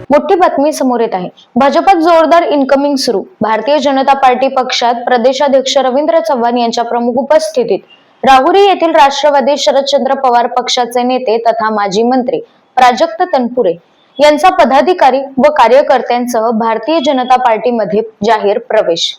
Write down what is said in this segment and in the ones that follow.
मोठी बातमी समोर येत आहे। भाजपात जोरदार इनकमिंग सुरू। भारतीय जनता पार्टी पक्षात प्रदेशाध्यक्ष रवींद्र चव्हाण यांच्या प्रमुख उपस्थितीत राहुरी येथील राष्ट्रवादी शरदचंद्र पवार पक्षाचे नेते तथा माजी मंत्री प्राजक्त तनपुरे यांचा पदाधिकारी व कार्यकर्त्यांसह भारतीय जनता पार्टीमध्ये जाहीर प्रवेश।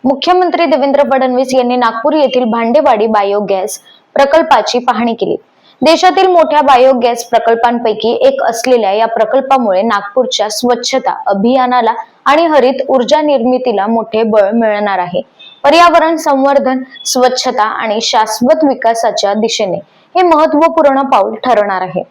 मुख्यमंत्री देवेंद्र फडणवीस यांनी नागपूर येथील भांडेवाडी बायोगॅस प्रकल्पाची पाहणी केली। देशातील मोठ्या बायोगॅस प्रकल्पांपैकी एक असलेल्या या प्रकल्पामुळे नागपूरच्या स्वच्छता अभियानाला आणि हरित ऊर्जा निर्मितीला मोठे बळ मिळणार आहे। पर्यावरण संवर्धन, स्वच्छता आणि शाश्वत विकासाच्या दिशेने हे महत्त्वपूर्ण पाऊल ठरणार आहे।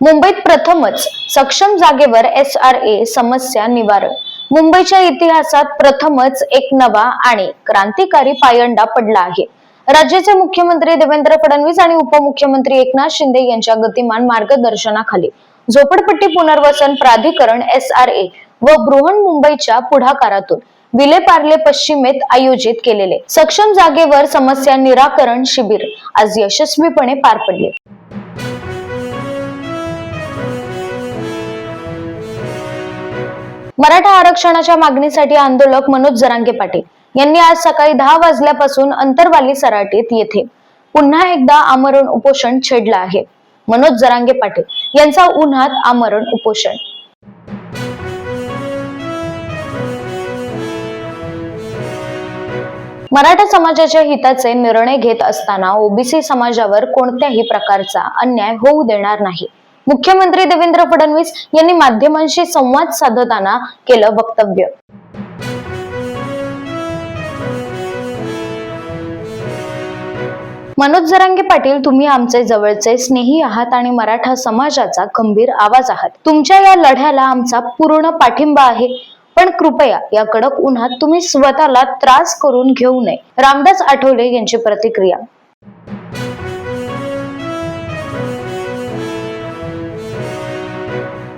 मुंबईत प्रथमच सक्षम जागेवर SRA समस्या निवारण। मुंबईच्या इतिहासात प्रथमच एक नवा आणि क्रांतिकारी पायंडा पडला आहे। राज्याचे मुख्यमंत्री देवेंद्र फडणवीस आणि उपमुख्यमंत्री एकनाथ शिंदे यांच्या गतिमान मार्गदर्शनाखाली झोपडपट्टी पुनर्वसन प्राधिकरण SRA व बृहन्मुंबईच्या पुढाकारातून विलेपार्ले पश्चिमेत आयोजित केलेले सक्षम जागेवर समस्या निराकरण शिबिर आज यशस्वीपणे पार पडले। मराठा आरक्षणाच्या मागणीसाठी आंदोलक मनोज जरांगे पाटील यांनी आज सकाळी 10 वाजल्यापासून अंतरवाली सराटीत येथे पुन्हा एकदा आमरण उपोषण छेडलं आहे। मनोज जरांगे पाटील यांचा उन्हात आमरण उपोषण। मराठा समाजाच्या हिताचे निर्णय घेत असताना ओबीसी समाजावर कोणत्याही प्रकारचा अन्याय होऊ देणार नाही, मुख्यमंत्री देवेंद्र फडणवीस यांनी माध्यमांशी संवाद साधताना केलं वक्तव्य। मनोज जरांगे पाटील, तुम्ही आमचे जवळचे स्नेही आहात आणि मराठा समाजाचा खंबीर आवाज आहात। तुमच्या या लढ्याला आमचा पूर्ण पाठिंबा आहे, पण कृपया या कडक उन्हात तुम्ही स्वतःला त्रास करून घेऊ नये। रामदास आठवले यांची प्रतिक्रिया।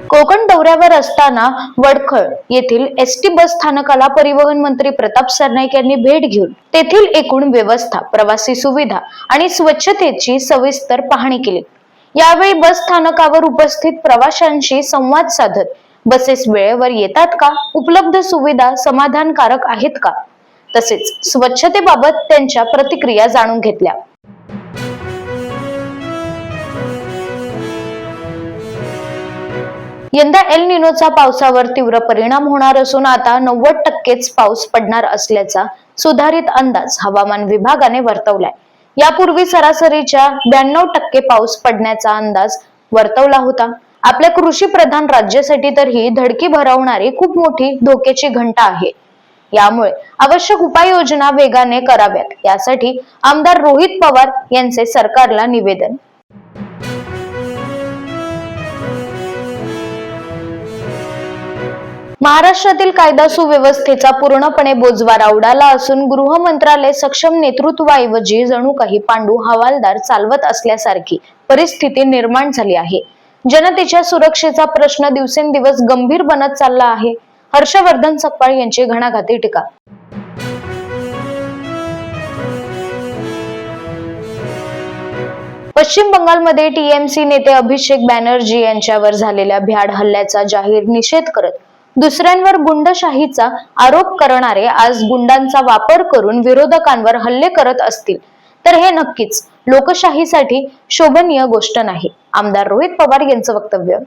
कोकण दौऱ्यावर असताना वडखळ येथील एसटी बस स्थानकाला परिवहन मंत्री प्रताप सरनाईक यांनी भेट घेऊन तेथील एकूण व्यवस्था, प्रवासी सुविधा आणि स्वच्छतेची सविस्तर पाहणी केली। यावेळी बस स्थानकावर उपस्थित प्रवाशांशी संवाद साधत बसेस वेळेवर येतात का, उपलब्ध सुविधा समाधानकारक आहेत का, तसेच स्वच्छतेबाबत त्यांच्या प्रतिक्रिया जाणून घेतल्या। यंदा एल निनोचा पावसावर तीव्र परिणाम होणार असून आता 90%च पाऊस पडणार असल्याचा सुधारित अंदाज हवामान विभागाने वर्तवलाय। यापूर्वी सरासरीच्या 92% पाऊस पडण्याचा अंदाज वर्तवला होता। आपल्या कृषी प्रधान राज्यासाठी तर ही धडकी भरवणारी खूप मोठी धोक्याची घंटा आहे। यामुळे आवश्यक उपाययोजना वेगाने कराव्यात, यासाठी आमदार रोहित पवार यांचे सरकारला निवेदन। महाराष्ट्रातील कायदा सुव्यवस्थेचा पूर्णपणे बोजवारा उडाला असून गृह मंत्रालय सक्षम नेतृत्वाऐवजी जणू काही पांडू हवालदार चालवत असल्यासारखी परिस्थिती निर्माण झाली आहे। जनतेच्या सुरक्षेचा प्रश्न दिवसेंदिवस गंभीर बनत चालला आहे। हर्षवर्धन सकपाळ यांची घणाघाती टीका। पश्चिम बंगालमध्ये TMC नेते अभिषेक बॅनर्जी यांच्यावर झालेल्या भ्याड हल्ल्याचा जाहीर निषेध करत दुसऱ्यांवर गुंडशाहीचा आरोप करणारे आज गुंडांचा वापर करून विरोधकांवर हल्ले करत असतील तर हे नक्कीच लोकशाहीसाठी शोभनीय गोष्ट नाही। आमदार रोहित पवार यांचं वक्तव्य।